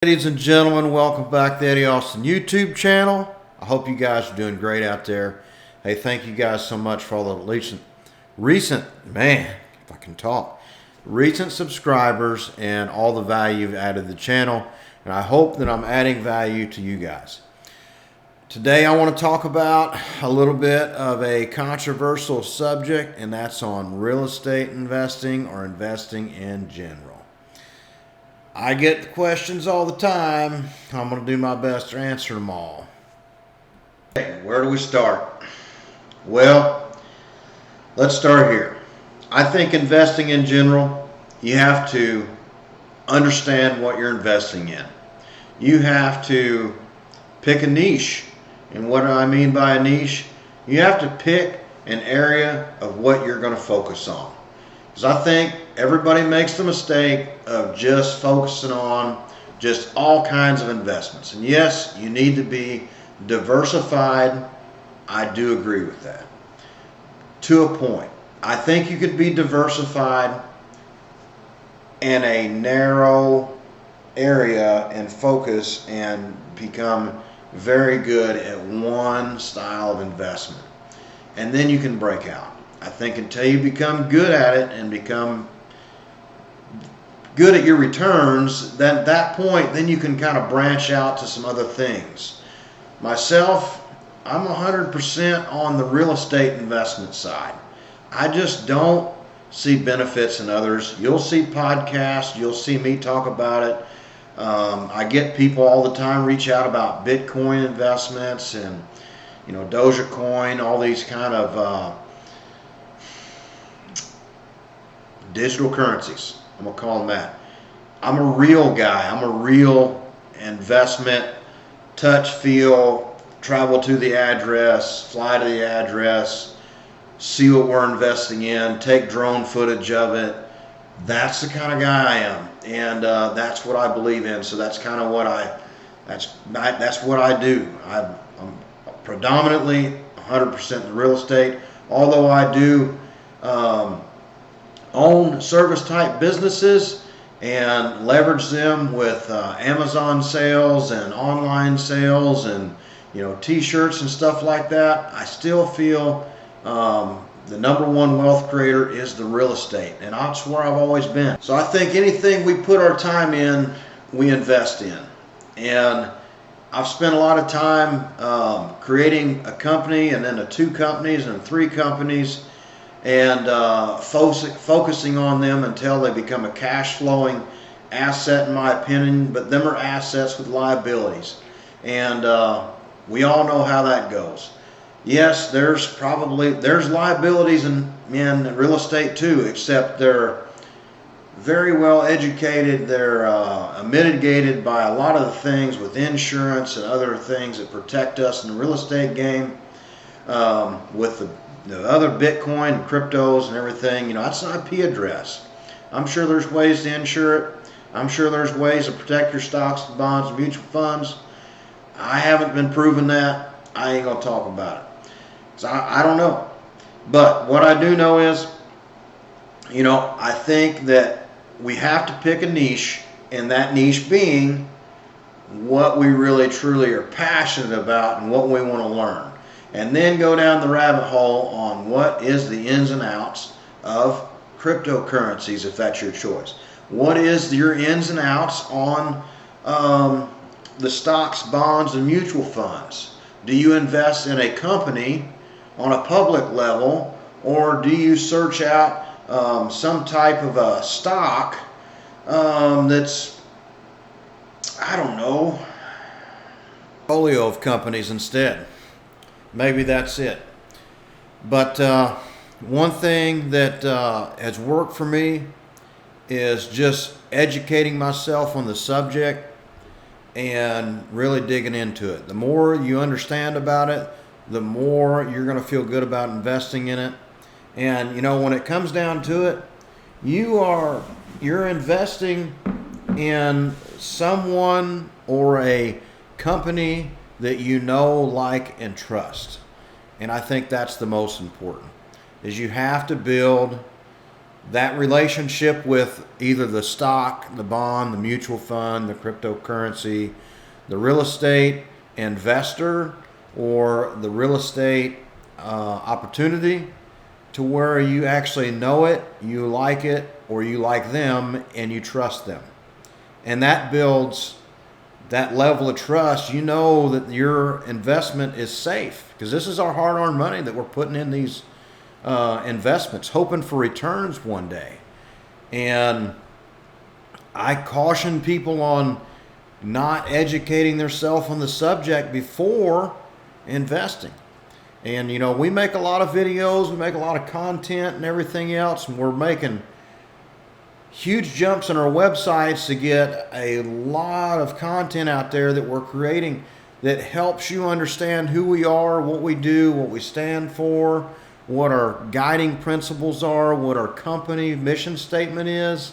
Ladies and gentlemen, welcome back to the Eddie Austin YouTube channel. I hope you guys are doing great out there. Hey, thank you guys so much for all the recent subscribers and all the value you've added to the channel. And I hope that I'm adding value to you guys. Today I want to talk about a little bit of a controversial subject, and that's on real estate investing or investing in general. I get questions all the time. I'm going to do my best to answer them all. Where do we start? Well, let's start here. I think investing in general, you have to understand what you're investing in. You have to pick a niche. And what do I mean by a niche? You have to pick an area of what you're going to focus on. Because I think everybody makes the mistake of just focusing on just all kinds of investments. And yes, you need to be diversified. I do agree with that. To a point. I think you could be diversified in a narrow area and focus and become very good at one style of investment. And then you can break out. I think until you become good at it and become good at your returns, then at that point, then you can kind of branch out to some other things. Myself, I'm 100% on the real estate investment side. I just don't see benefits in others. You'll see podcasts, you'll see me talk about it. I get people all the time reach out about Bitcoin investments and, you know, Dogecoin, all these kind of digital currencies. I'm gonna call them that. I'm a real guy. I'm a real investment, touch, feel, travel to the address, fly to the address, see what we're investing in, take drone footage of it. That's the kind of guy I am, and that's what I believe in. So that's kind of what that's what I do. I'm predominantly 100% in real estate, although I do own service type businesses and leverage them with Amazon sales and online sales and, you know, t-shirts and stuff like that. I still feel the number one wealth creator is the real estate, and that's where I've always been. So I think anything we put our time in, we invest in. And I've spent a lot of time creating a company, and then 2 companies and 3 companies, and focusing on them until they become a cash flowing asset, in my opinion. But them are assets with liabilities, and we all know how that goes. Yes, there's liabilities in real estate too, except they're very well educated. They're mitigated by a lot of the things with insurance and other things that protect us in the real estate game. With the other Bitcoin and cryptos and everything, you know, that's an IP address. I'm sure there's ways to insure it. I'm sure there's ways to protect your stocks, bonds, and mutual funds. I haven't been proven that. I ain't gonna talk about it. So I don't know. But what I do know is, you know, I think that we have to pick a niche, and that niche being what we really truly are passionate about and what we want to learn. And then go down the rabbit hole on what is the ins and outs of cryptocurrencies, if that's your choice. What is your ins and outs on the stocks, bonds, and mutual funds? Do you invest in a company on a public level, or do you search out some type of a stock that's, I don't know, portfolio of companies instead? Maybe that's it. But one thing that has worked for me is just educating myself on the subject and really digging into it. The more you understand about it, the more you're going to feel good about investing in it. And, you know, when it comes down to it, you're investing in someone or a company that you know, like, and trust. And I think that's the most important, is you have to build that relationship with either the stock, the bond, the mutual fund, the cryptocurrency, the real estate investor, or the real estate opportunity, to where you actually know it, you like it, or you like them, and you trust them. And that builds that level of trust. You know that your investment is safe, because this is our hard-earned money that we're putting in these investments, hoping for returns one day. And I caution people on not educating themselves on the subject before investing. And, you know, we make a lot of videos, we make a lot of content and everything else, and we're making huge jumps on our websites to get a lot of content out there that we're creating that helps you understand who we are, what we do, what we stand for, what our guiding principles are, what our company mission statement is,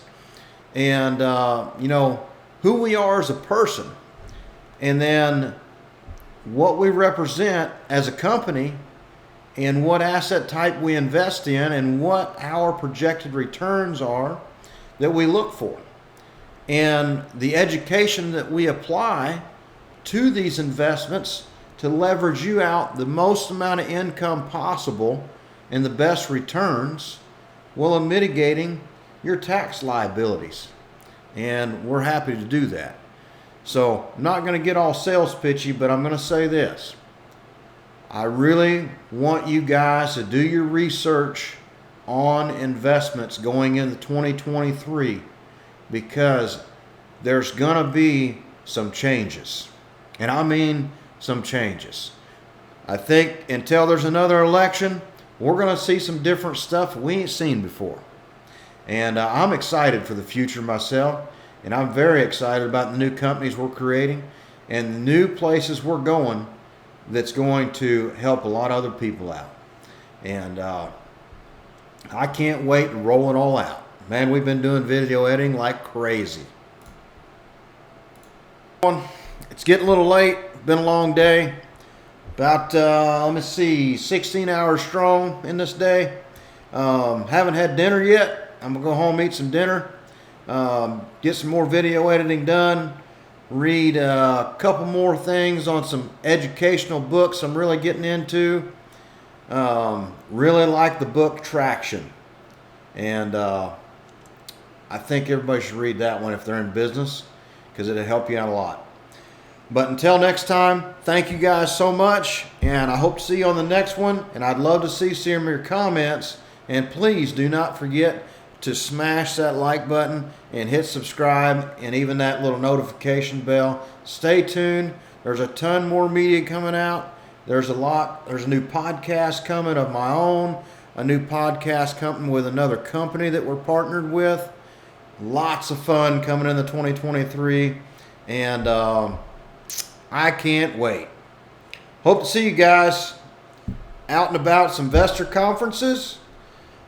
and, you know, who we are as a person, and then what we represent as a company, and what asset type we invest in, and what our projected returns are that we look for, and the education that we apply to these investments to leverage you out the most amount of income possible and the best returns, while mitigating your tax liabilities. And we're happy to do that. So I'm not going to get all sales pitchy, but I'm going to say this. I really want you guys to do your research on investments going into 2023, because there's going to be some changes. And I mean some changes. I think until there's another election, we're going to see some different stuff we ain't seen before. And I'm excited for the future myself, and I'm very excited about the new companies we're creating and the new places we're going that's going to help a lot of other people out. And I can't wait to roll it all out. Man, we've been doing video editing like crazy. It's getting a little late. Been a long day. About, let me see, 16 hours strong in this day. Haven't had dinner yet. I'm going to go home, eat some dinner, get some more video editing done, read a couple more things on some educational books I'm really getting into. Really like the book Traction. And I think everybody should read that one if they're in business, because it'll help you out a lot. But until next time, thank you guys so much, and I hope to see you on the next one. And I'd love to see some of your comments. And please do not forget to smash that like button and hit subscribe, and even that little notification bell. Stay tuned. There's a ton more media coming out. There's a new podcast coming of my own, a new podcast coming with another company that we're partnered with. Lots of fun coming into 2023, and I can't wait. Hope to see you guys out and about some investor conferences.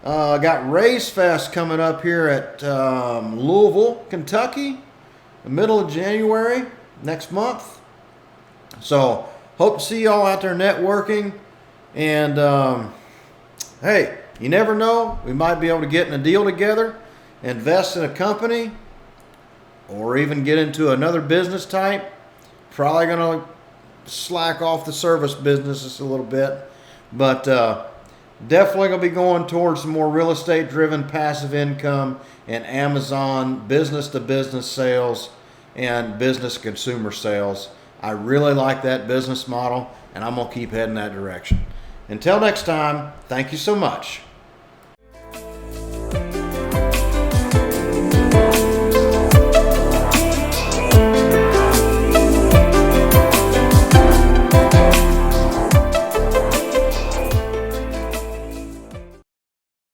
Got Raise Fest coming up here at Louisville, Kentucky, the middle of January next month. So hope to see y'all out there networking. And hey, you never know, we might be able to get in a deal together, invest in a company, or even get into another business type. Probably going to slack off the service business just a little bit, but definitely going to be going towards some more real estate driven passive income and Amazon business to business sales and business consumer sales. I really like that business model, and I'm going to keep heading that direction. Until next time, thank you so much.